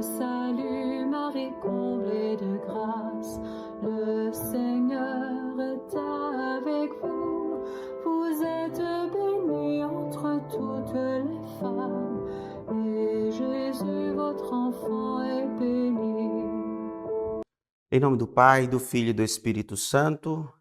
salut, Marie comblée de grâce, le Seigneur est avec vous. Vous êtes bénie entre toutes les femmes, et Jésus, votre enfant, est béni. Em nome do Pai, do Filho e do Espírito Santo.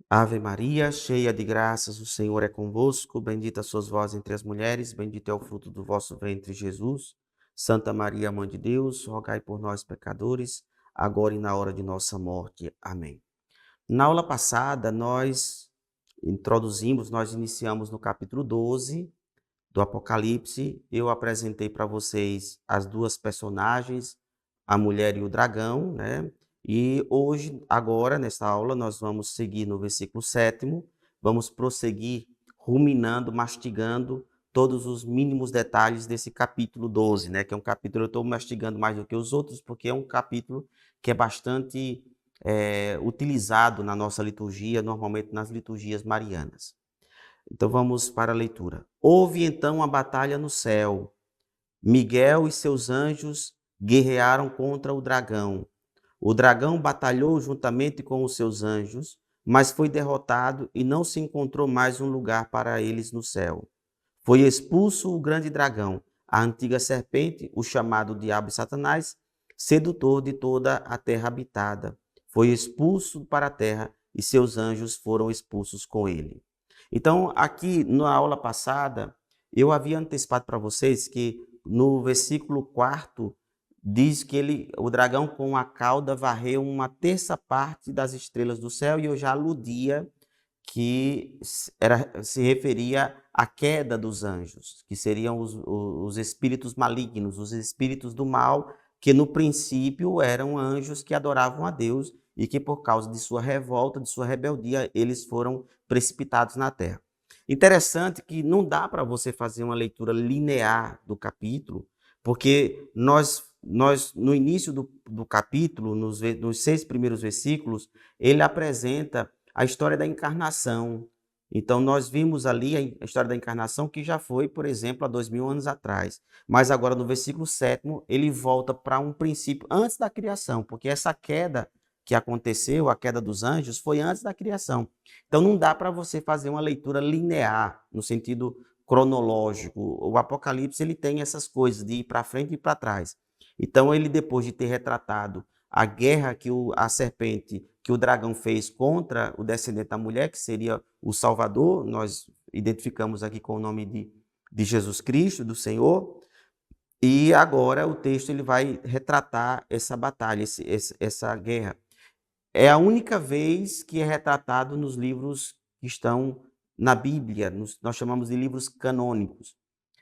Ave Maria, cheia de graças, o Senhor é convosco. Bendita sois vós entre as mulheres, bendito é o fruto do vosso ventre, Jesus. Santa Maria, Mãe de Deus, rogai por nós, pecadores, agora e na hora de nossa morte. Amém. Na aula passada, nós iniciamos no capítulo 12 do Apocalipse. Eu apresentei para vocês as duas personagens, a mulher e o dragão, né? E hoje, agora, nessa aula, nós vamos seguir no versículo 7º, vamos prosseguir ruminando, mastigando todos os mínimos detalhes desse capítulo 12, né? Que é um capítulo, eu estou mastigando mais do que os outros, porque é um capítulo que é bastante utilizado na nossa liturgia, normalmente nas liturgias marianas. Então vamos para a leitura. Houve então uma batalha no céu. Miguel e seus anjos guerrearam contra o dragão. O dragão batalhou juntamente com os seus anjos, mas foi derrotado e não se encontrou mais um lugar para eles no céu. Foi expulso o grande dragão, a antiga serpente, o chamado Diabo e Satanás, sedutor de toda a terra habitada. Foi expulso para a terra e seus anjos foram expulsos com ele. Então, aqui na aula passada, eu havia antecipado para vocês que no versículo 4 diz que o dragão com a cauda varreu uma terça parte das estrelas do céu, e eu já aludia que se referia à queda dos anjos, que seriam os espíritos malignos, os espíritos do mal, que no princípio eram anjos que adoravam a Deus e que por causa de sua revolta, de sua rebeldia, eles foram precipitados na terra. Interessante que não dá para você fazer uma leitura linear do capítulo, porque nós no início do capítulo, nos 6 primeiros versículos, ele apresenta a história da encarnação. Então, nós vimos ali a história da encarnação, que já foi, por exemplo, há 2000 anos atrás. Mas agora, no versículo 7º, ele volta para um princípio antes da criação, porque essa queda que aconteceu, a queda dos anjos, foi antes da criação. Então, não dá para você fazer uma leitura linear, no sentido cronológico. O Apocalipse ele tem essas coisas de ir para frente e para trás. Então, ele, depois de ter retratado a guerra que a serpente, que o dragão fez contra o descendente da mulher, que seria o Salvador, nós identificamos aqui com o nome de Jesus Cristo, do Senhor, e agora o texto ele vai retratar essa batalha, essa guerra. É a única vez que é retratado nos livros que estão na Bíblia, nós chamamos de livros canônicos.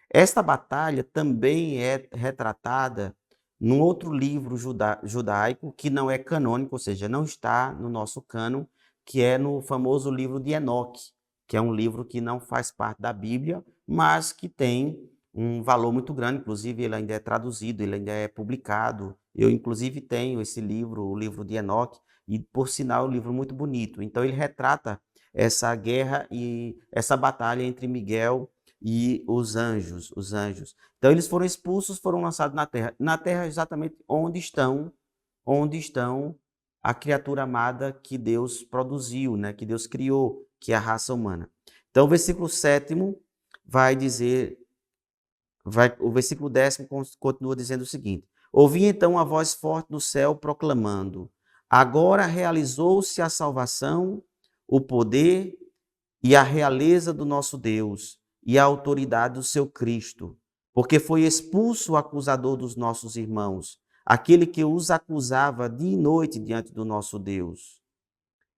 Esta batalha também é retratada num outro livro judaico que não é canônico, ou seja, não está no nosso cânon, que é no famoso livro de Enoque, que é um livro que não faz parte da Bíblia, mas que tem um valor muito grande. Inclusive ele ainda é traduzido, ele ainda é publicado. Eu, inclusive, tenho esse livro, o livro de Enoque, e, por sinal, é um livro muito bonito. Então, ele retrata essa guerra e essa batalha entre Miguel e os anjos. Então, eles foram expulsos, foram lançados na terra. Na terra, exatamente onde estão a criatura amada que Deus produziu, né? Que Deus criou, que é a raça humana. Então, o versículo 7º vai dizer, o versículo 10º continua dizendo o seguinte: ouvi então a voz forte do céu proclamando: agora realizou-se a salvação, o poder e a realeza do nosso Deus e a autoridade do seu Cristo, porque foi expulso o acusador dos nossos irmãos, aquele que os acusava dia e noite diante do nosso Deus.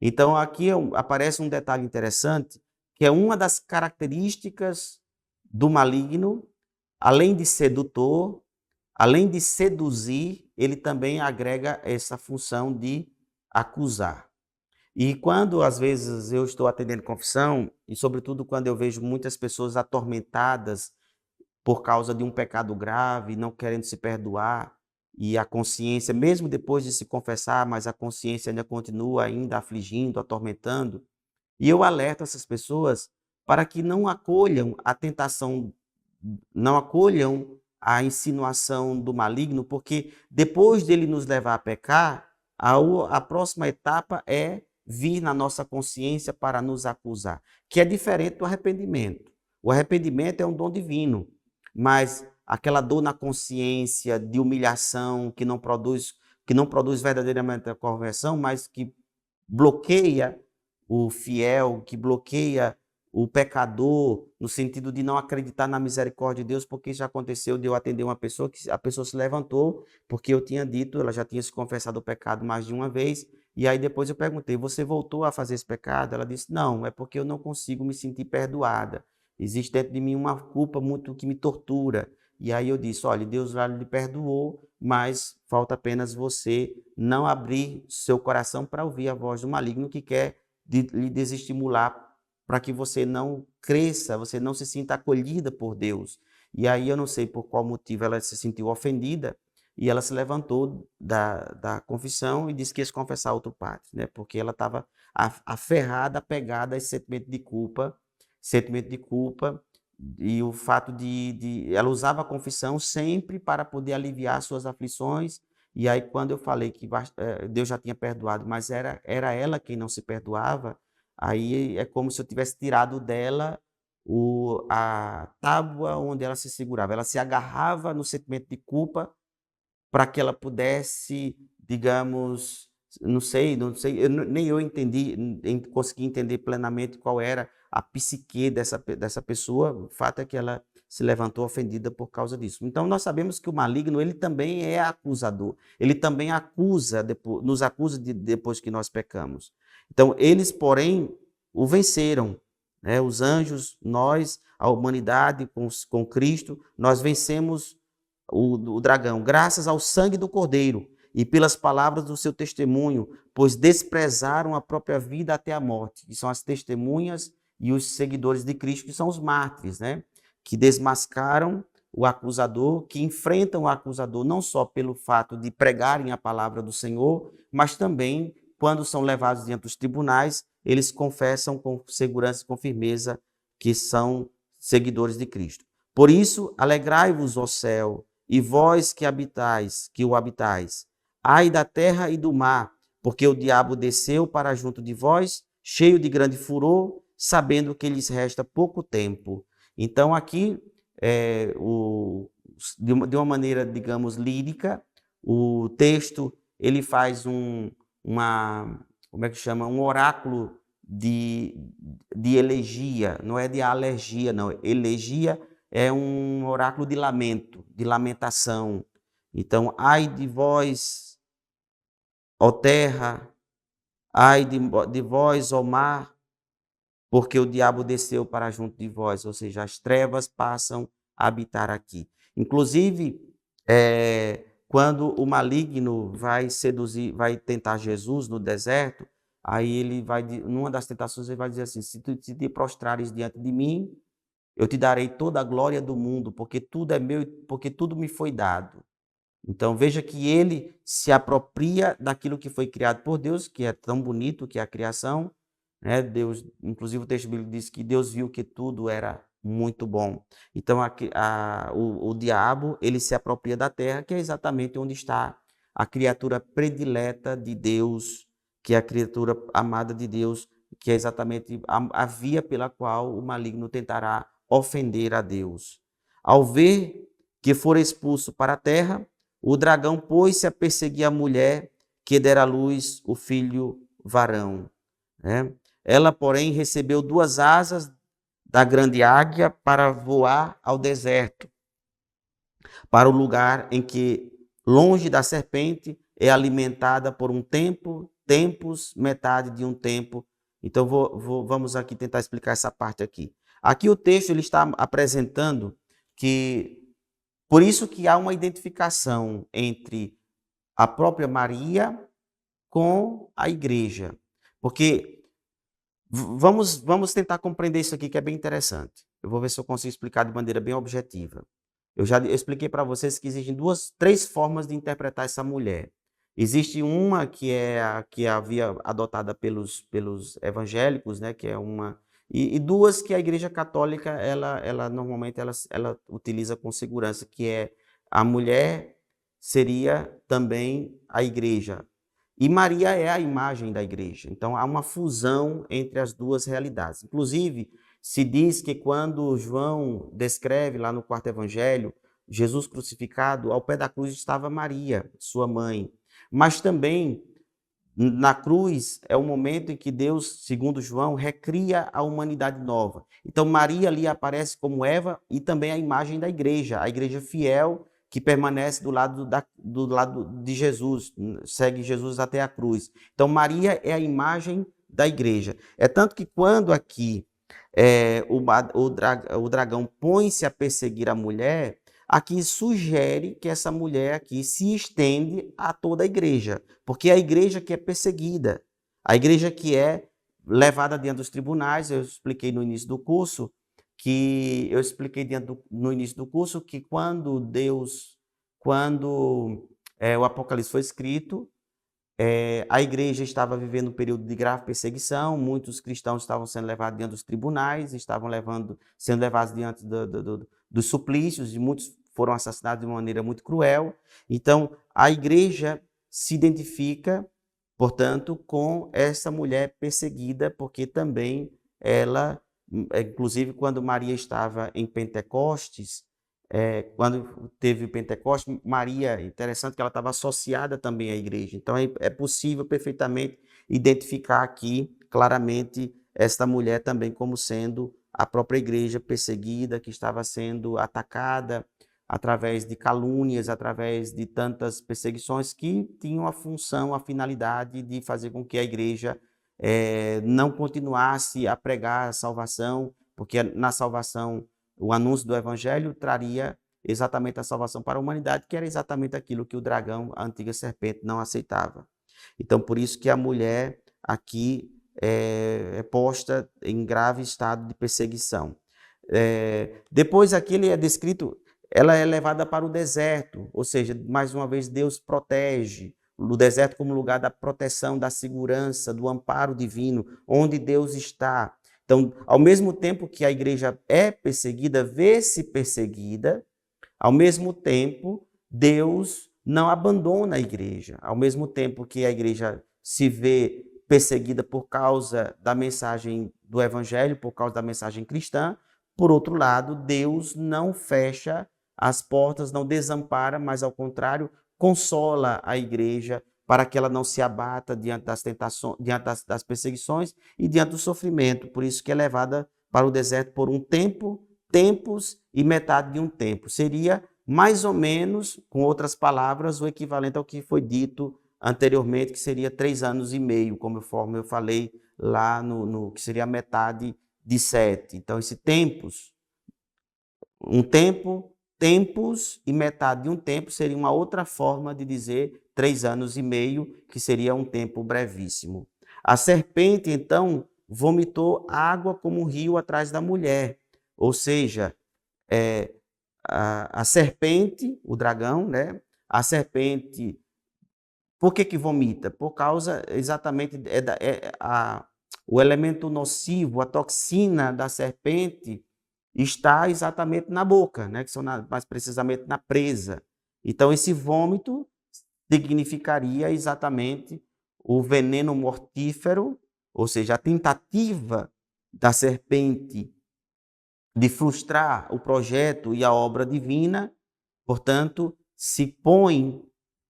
Então aqui aparece um detalhe interessante, que é uma das características do maligno, além de sedutor, além de seduzir, ele também agrega essa função de acusar. E quando, às vezes, eu estou atendendo confissão, e sobretudo quando eu vejo muitas pessoas atormentadas por causa de um pecado grave, não querendo se perdoar, e a consciência, mesmo depois de se confessar, mas a consciência ainda continua ainda afligindo, atormentando, e eu alerto essas pessoas para que não acolham a tentação, não acolham a insinuação do maligno, porque depois dele nos levar a pecar, a próxima etapa é vir na nossa consciência para nos acusar, que é diferente do arrependimento. O arrependimento é um dom divino, mas aquela dor na consciência de humilhação que não produz verdadeiramente a conversão, mas que bloqueia o fiel, que bloqueia o pecador, no sentido de não acreditar na misericórdia de Deus, porque já aconteceu de eu atender uma pessoa, que a pessoa se levantou, porque eu tinha dito, ela já tinha se confessado o pecado mais de uma vez, e aí depois eu perguntei, você voltou a fazer esse pecado? Ela disse, não, é porque eu não consigo me sentir perdoada. Existe dentro de mim uma culpa muito que me tortura. E aí eu disse, olha, Deus já lhe perdoou, mas falta apenas você não abrir seu coração para ouvir a voz do maligno que quer lhe desestimular para que você não cresça, você não se sinta acolhida por Deus. E aí eu não sei por qual motivo ela se sentiu ofendida e ela se levantou da confissão e disse que ia se confessar a outro padre, né? Porque ela estava aferrada, apegada a esse sentimento de culpa e o fato ela usava a confissão sempre para poder aliviar suas aflições. E aí quando eu falei que Deus já tinha perdoado, mas era ela quem não se perdoava, aí é como se eu tivesse tirado dela a tábua onde ela se segurava. Ela se agarrava no sentimento de culpa para que ela pudesse, digamos, não sei, nem eu consegui entender plenamente qual era a psique dessa pessoa. O fato é que ela se levantou ofendida por causa disso. Então, nós sabemos que o maligno, ele também é acusador. Ele também nos acusa depois que nós pecamos. Então, eles, porém, o venceram, né? Os anjos, nós, a humanidade com Cristo, nós vencemos o dragão, graças ao sangue do Cordeiro e pelas palavras do seu testemunho, pois desprezaram a própria vida até a morte, que são as testemunhas e os seguidores de Cristo, que são os mártires, né? Que desmascaram o acusador, que enfrentam o acusador não só pelo fato de pregarem a palavra do Senhor, mas também, quando são levados diante dos tribunais, eles confessam com segurança e com firmeza que são seguidores de Cristo. Por isso, alegrai-vos, ó céu, e vós que o habitais, ai da terra e do mar, porque o diabo desceu para junto de vós, cheio de grande furor, sabendo que lhes resta pouco tempo. Então, aqui, de uma maneira, digamos, lírica, o texto ele faz como é que chama? Um oráculo de elegia, não é de alergia, não. Elegia é um oráculo de lamento, de lamentação. Então, ai de vós, ó terra, ai de vós, ó mar, porque o diabo desceu para junto de vós, ou seja, as trevas passam a habitar aqui. Inclusive, quando o maligno vai tentar Jesus no deserto, aí ele numa das tentações, ele vai dizer assim, se te prostrares diante de mim, eu te darei toda a glória do mundo, porque tudo é meu, porque tudo me foi dado. Então veja que ele se apropria daquilo que foi criado por Deus, que é tão bonito, que é a criação, né? Deus, inclusive o texto bíblico diz que Deus viu que tudo era muito bom. Então o diabo, ele se apropria da terra, que é exatamente onde está a criatura predileta de Deus, que é a criatura amada de Deus, que é exatamente a via pela qual o maligno tentará ofender a Deus. Ao ver que for expulso para a terra, o dragão pôs-se a perseguir a mulher que dera à luz o filho varão, né? Ela, porém, recebeu 2 asas da grande águia para voar ao deserto, para o lugar em que, longe da serpente, é alimentada por um tempos, metade de um tempo. Então, vamos aqui tentar explicar essa parte aqui. Aqui o texto ele está apresentando que, por isso que há uma identificação entre a própria Maria com a igreja. Porque vamos tentar compreender isso aqui que é bem interessante. Eu vou ver se eu consigo explicar de maneira bem objetiva. Eu expliquei para vocês que existem 3 formas de interpretar essa mulher. Existe uma que é a que havia adotada pelos evangélicos, né, que é uma E duas que a Igreja Católica, ela normalmente ela utiliza com segurança, que é a mulher seria também a igreja. E Maria é a imagem da igreja. Então há uma fusão entre as duas realidades. Inclusive, se diz que quando João descreve lá no quarto evangelho, Jesus crucificado, ao pé da cruz estava Maria, sua mãe. Mas também na cruz é o momento em que Deus, segundo João, recria a humanidade nova. Então Maria ali aparece como Eva e também a imagem da igreja, a igreja fiel que permanece do lado de Jesus, segue Jesus até a cruz. Então Maria é a imagem da igreja. É tanto que quando aqui o dragão põe-se a perseguir a mulher, aqui sugere que essa mulher aqui se estende a toda a igreja, porque é a igreja que é perseguida, a igreja que é levada diante dos tribunais. Eu expliquei no início do curso no início do curso que quando o Apocalipse foi escrito, a igreja estava vivendo um período de grave perseguição, muitos cristãos estavam sendo levados diante dos tribunais, estavam sendo levados diante dos suplícios, e muitos foram assassinados de uma maneira muito cruel. Então, a igreja se identifica, portanto, com essa mulher perseguida, porque também ela, inclusive quando Maria estava em Pentecostes, quando teve o Pentecostes, Maria, interessante que ela estava associada também à igreja. Então é possível perfeitamente identificar aqui claramente esta mulher também como sendo a própria igreja perseguida, que estava sendo atacada através de calúnias, através de tantas perseguições que tinham a função, a finalidade de fazer com que a igreja não continuasse a pregar a salvação, porque na salvação o anúncio do evangelho traria exatamente a salvação para a humanidade, que era exatamente aquilo que o dragão, a antiga serpente, não aceitava. Então, por isso que a mulher aqui é posta em grave estado de perseguição. Depois aqui ele é descrito, ela é levada para o deserto, ou seja, mais uma vez Deus protege o deserto como lugar da proteção, da segurança, do amparo divino, onde Deus está. Então, ao mesmo tempo que a igreja é perseguida, vê-se perseguida, ao mesmo tempo, Deus não abandona a igreja. Ao mesmo tempo que a igreja se vê perseguida por causa da mensagem do evangelho, por causa da mensagem cristã, por outro lado, Deus não fecha as portas, não desampara, mas ao contrário, consola a igreja para que ela não se abata diante das tentações, diante das perseguições e diante do sofrimento. Por isso que é levada para o deserto por um tempo, tempos e metade de um tempo. Seria mais ou menos, com outras palavras, o equivalente ao que foi dito anteriormente, que seria 3 anos e meio, conforme eu falei lá no que seria a metade de 7. Então, esse tempos, um tempo, tempos e metade de um tempo seria uma outra forma de dizer 3 anos e meio, que seria um tempo brevíssimo. A serpente, então, vomitou água como um rio atrás da mulher. Ou seja, a serpente, o dragão, né? A serpente, por que vomita? Por causa exatamente o elemento nocivo, a toxina da serpente está exatamente na boca, né? Que são mais precisamente na presa. Então, esse vômito significaria exatamente o veneno mortífero, ou seja, a tentativa da serpente de frustrar o projeto e a obra divina. Portanto, se põe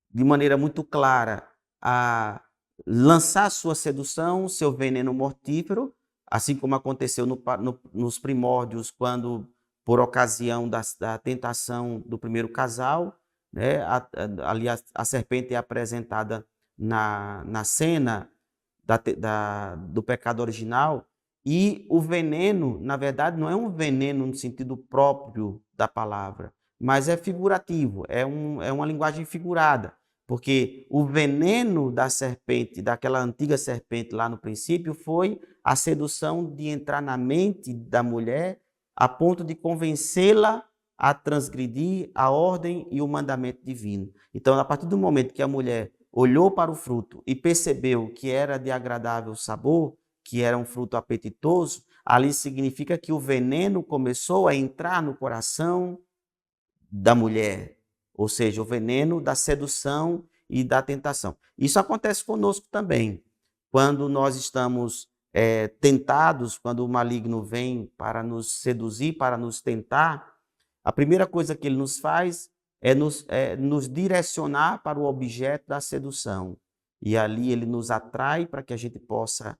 de maneira muito clara a lançar sua sedução, seu veneno mortífero, assim como aconteceu nos primórdios, quando, por ocasião da tentação do primeiro casal, né, ali a serpente é apresentada na cena do pecado original, e o veneno, na verdade, não é um veneno no sentido próprio da palavra, mas é figurativo, é uma linguagem figurada, porque o veneno da serpente, daquela antiga serpente lá no princípio, foi a sedução de entrar na mente da mulher a ponto de convencê-la a transgredir a ordem e o mandamento divino. Então, a partir do momento que a mulher olhou para o fruto e percebeu que era de agradável sabor, que era um fruto apetitoso, ali significa que o veneno começou a entrar no coração da mulher, ou seja, o veneno da sedução e da tentação. Isso acontece conosco também. Quando nós estamos tentados, quando o maligno vem para nos seduzir, para nos tentar, a primeira coisa que ele nos faz é nos direcionar para o objeto da sedução. E ali ele nos atrai para que a gente possa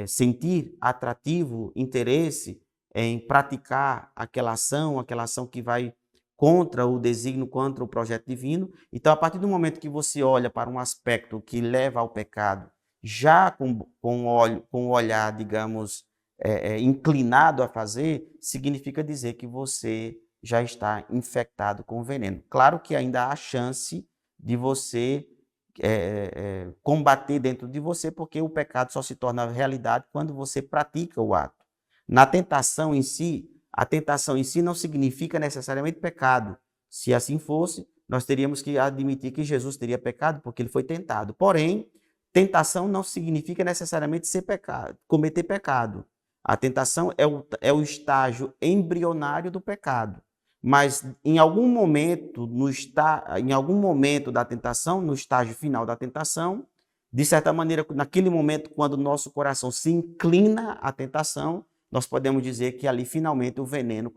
sentir atrativo, interesse em praticar aquela ação que vai contra o desígnio, contra o projeto divino. Então, a partir do momento que você olha para um aspecto que leva ao pecado, já com o olhar, digamos, inclinado a fazer, significa dizer que você já está infectado com o veneno. Claro que ainda há chance de você combater dentro de você, porque o pecado só se torna realidade quando você pratica o ato. Na tentação em si, a tentação em si não significa necessariamente pecado. Se assim fosse, nós teríamos que admitir que Jesus teria pecado porque ele foi tentado. Porém, tentação não significa necessariamente ser pecado, cometer pecado. A tentação é o estágio embrionário do pecado. Mas em algum momento, da tentação, no estágio final da tentação, de certa maneira, naquele momento, quando o nosso coração se inclina à tentação, nós podemos dizer que ali finalmente o veneno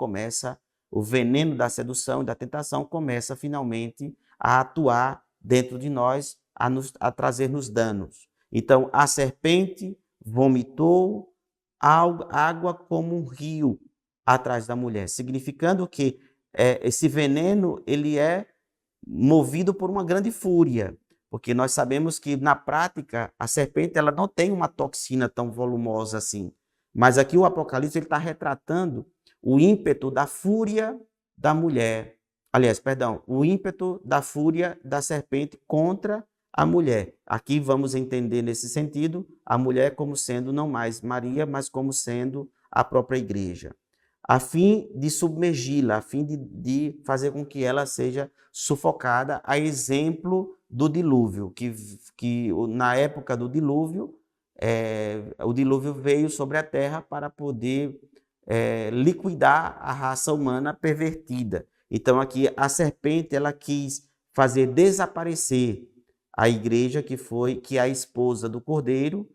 da sedução e da tentação começa finalmente a atuar dentro de nós, a trazer-nos danos. Então, a serpente vomitou água como um rio atrás da mulher, significando que esse veneno ele é movido por uma grande fúria, porque nós sabemos que na prática a serpente ela não tem uma toxina tão volumosa assim, mas aqui o Apocalipse ele está retratando o ímpeto da fúria da mulher, o ímpeto da fúria da serpente contra a mulher. Aqui vamos entender nesse sentido a mulher como sendo não mais Maria, mas como sendo a própria igreja, a fim de submergi-la, a fim de fazer com que ela seja sufocada, a exemplo do dilúvio, que na época do dilúvio, o dilúvio veio sobre a terra para poder liquidar a raça humana pervertida. Então aqui a serpente ela quis fazer desaparecer a igreja que é a esposa do Cordeiro,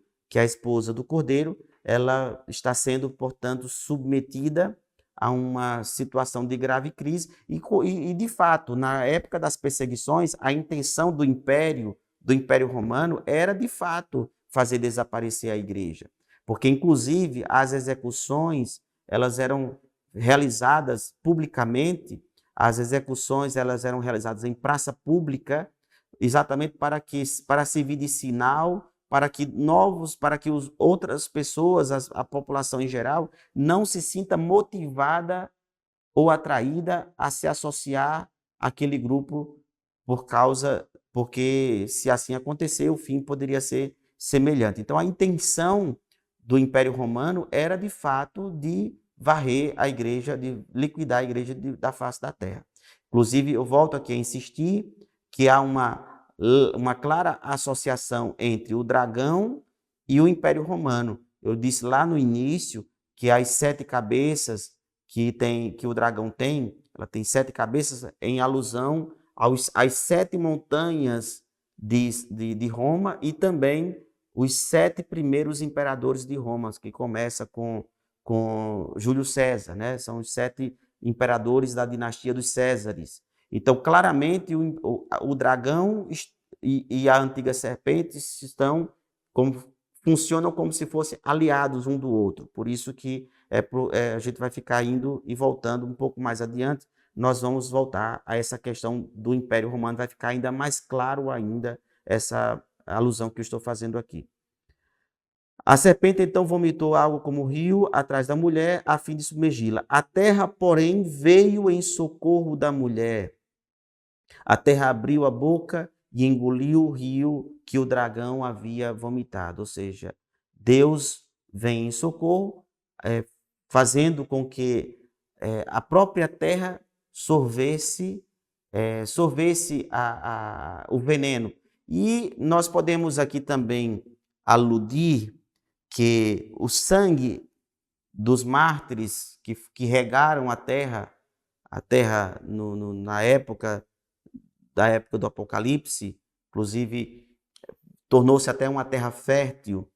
ela está sendo, portanto, submetida a uma situação de grave crise e, de fato, na época das perseguições, a intenção do Império Romano era, de fato, fazer desaparecer a igreja, porque, inclusive, as execuções elas eram realizadas publicamente, elas eram realizadas em praça pública, exatamente para servir de sinal, para que outras pessoas, a população em geral, não se sinta motivada ou atraída a se associar àquele grupo porque se assim acontecer, o fim poderia ser semelhante. Então a intenção do Império Romano era de fato de varrer a igreja, de liquidar a igreja da face da terra. Inclusive, eu volto aqui a insistir que há uma clara associação entre o dragão e o Império Romano. Eu disse lá no início que as 7 cabeças que o dragão tem, ela tem 7 cabeças em alusão às 7 montanhas de Roma e também os 7 primeiros imperadores de Roma, que começa com Júlio César, né? São os 7 imperadores da dinastia dos Césares. Então, claramente, o dragão e a antiga serpente funcionam como se fossem aliados um do outro. Por isso que a gente vai ficar indo e voltando um pouco mais adiante. Nós vamos voltar a essa questão do Império Romano. Vai ficar ainda mais claro ainda essa alusão que eu estou fazendo aqui. A serpente então vomitou água como rio atrás da mulher, a fim de submergi-la. A terra, porém, veio em socorro da mulher. A terra abriu a boca e engoliu o rio que o dragão havia vomitado. Ou seja, Deus vem em socorro, fazendo com que a própria terra sorvesse o veneno. E nós podemos aqui também aludir que o sangue dos mártires que regaram a terra na época do Apocalipse, inclusive tornou-se até uma terra fértil.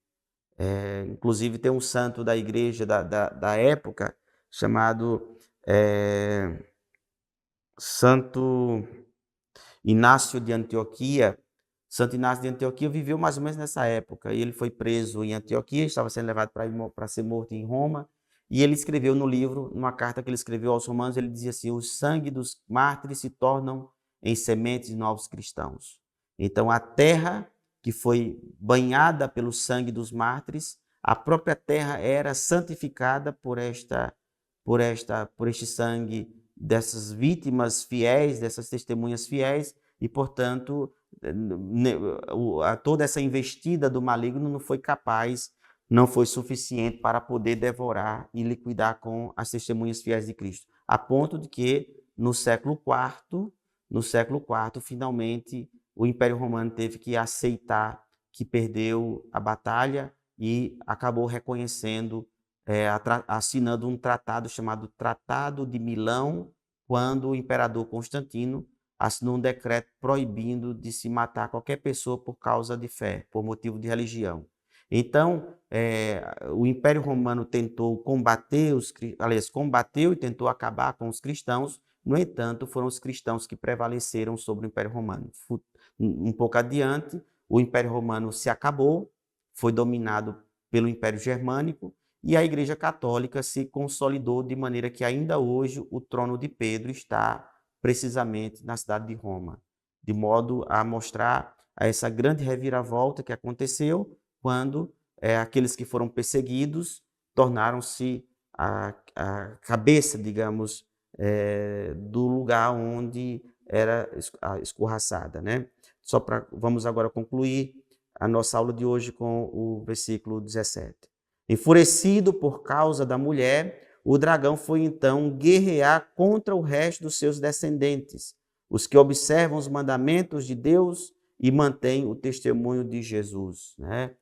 Inclusive tem um santo da igreja da época chamado Santo Inácio de Antioquia. Santo Inácio de Antioquia viveu mais ou menos nessa época, e ele foi preso em Antioquia, estava sendo levado para ser morto em Roma, e ele escreveu no livro, numa carta que ele escreveu aos romanos, ele dizia assim: o sangue dos mártires se tornam em sementes de novos cristãos. Então a terra que foi banhada pelo sangue dos mártires, a própria terra era santificada por este sangue dessas vítimas fiéis, dessas testemunhas fiéis, e, portanto, toda essa investida do maligno não foi suficiente para poder devorar e liquidar com as testemunhas fiéis de Cristo, a ponto de que no século IV, finalmente, o Império Romano teve que aceitar que perdeu a batalha e acabou reconhecendo, assinando um tratado chamado Tratado de Milão, quando o imperador Constantino assinou um decreto proibindo de se matar qualquer pessoa por causa de fé, por motivo de religião. Então, o Império Romano combateu e tentou acabar com os cristãos. No entanto, foram os cristãos que prevaleceram sobre o Império Romano. Um pouco adiante, o Império Romano se acabou, foi dominado pelo Império Germânico, e a Igreja Católica se consolidou de maneira que ainda hoje o trono de Pedro está precisamente na cidade de Roma, de modo a mostrar essa grande reviravolta que aconteceu quando aqueles que foram perseguidos tornaram-se a cabeça, digamos, do lugar onde era escorraçada, né? Vamos agora concluir a nossa aula de hoje com o versículo 17. Enfurecido por causa da mulher, o dragão foi então guerrear contra o resto dos seus descendentes, os que observam os mandamentos de Deus e mantêm o testemunho de Jesus, né?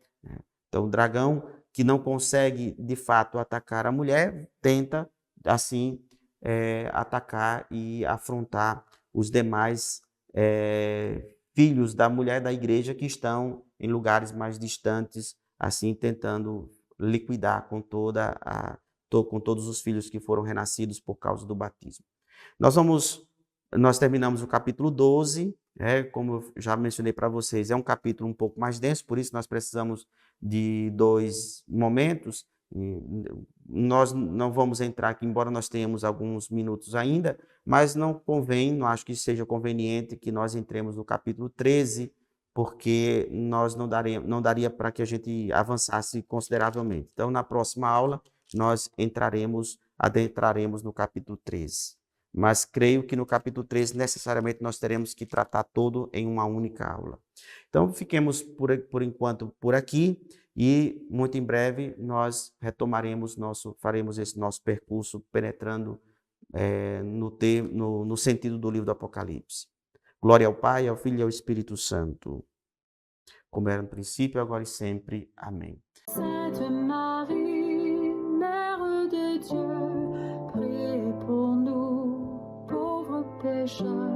Então, o dragão que não consegue, de fato, atacar a mulher, tenta, assim, atacar e afrontar os demais filhos da mulher da igreja que estão em lugares mais distantes, assim, tentando liquidar com todos os filhos que foram renascidos por causa do batismo. Nós terminamos o capítulo 12, como eu já mencionei para vocês, é um capítulo um pouco mais denso, por isso nós precisamos de 2 momentos. Nós não vamos entrar aqui, embora nós tenhamos alguns minutos ainda, mas não acho que seja conveniente que nós entremos no capítulo 13, porque não daria para que a gente avançasse consideravelmente. Então, na próxima aula, nós adentraremos no capítulo 13. Mas creio que no capítulo 13, necessariamente, nós teremos que tratar todo em uma única aula. Então, fiquemos por enquanto por aqui, e muito em breve nós faremos esse nosso percurso penetrando no sentido do livro do Apocalipse. Glória ao Pai, ao Filho e ao Espírito Santo, como era no princípio, agora e sempre. Amém. Sainte Marie, Mère de Dieu, priez pour nous, pauvres pécheurs.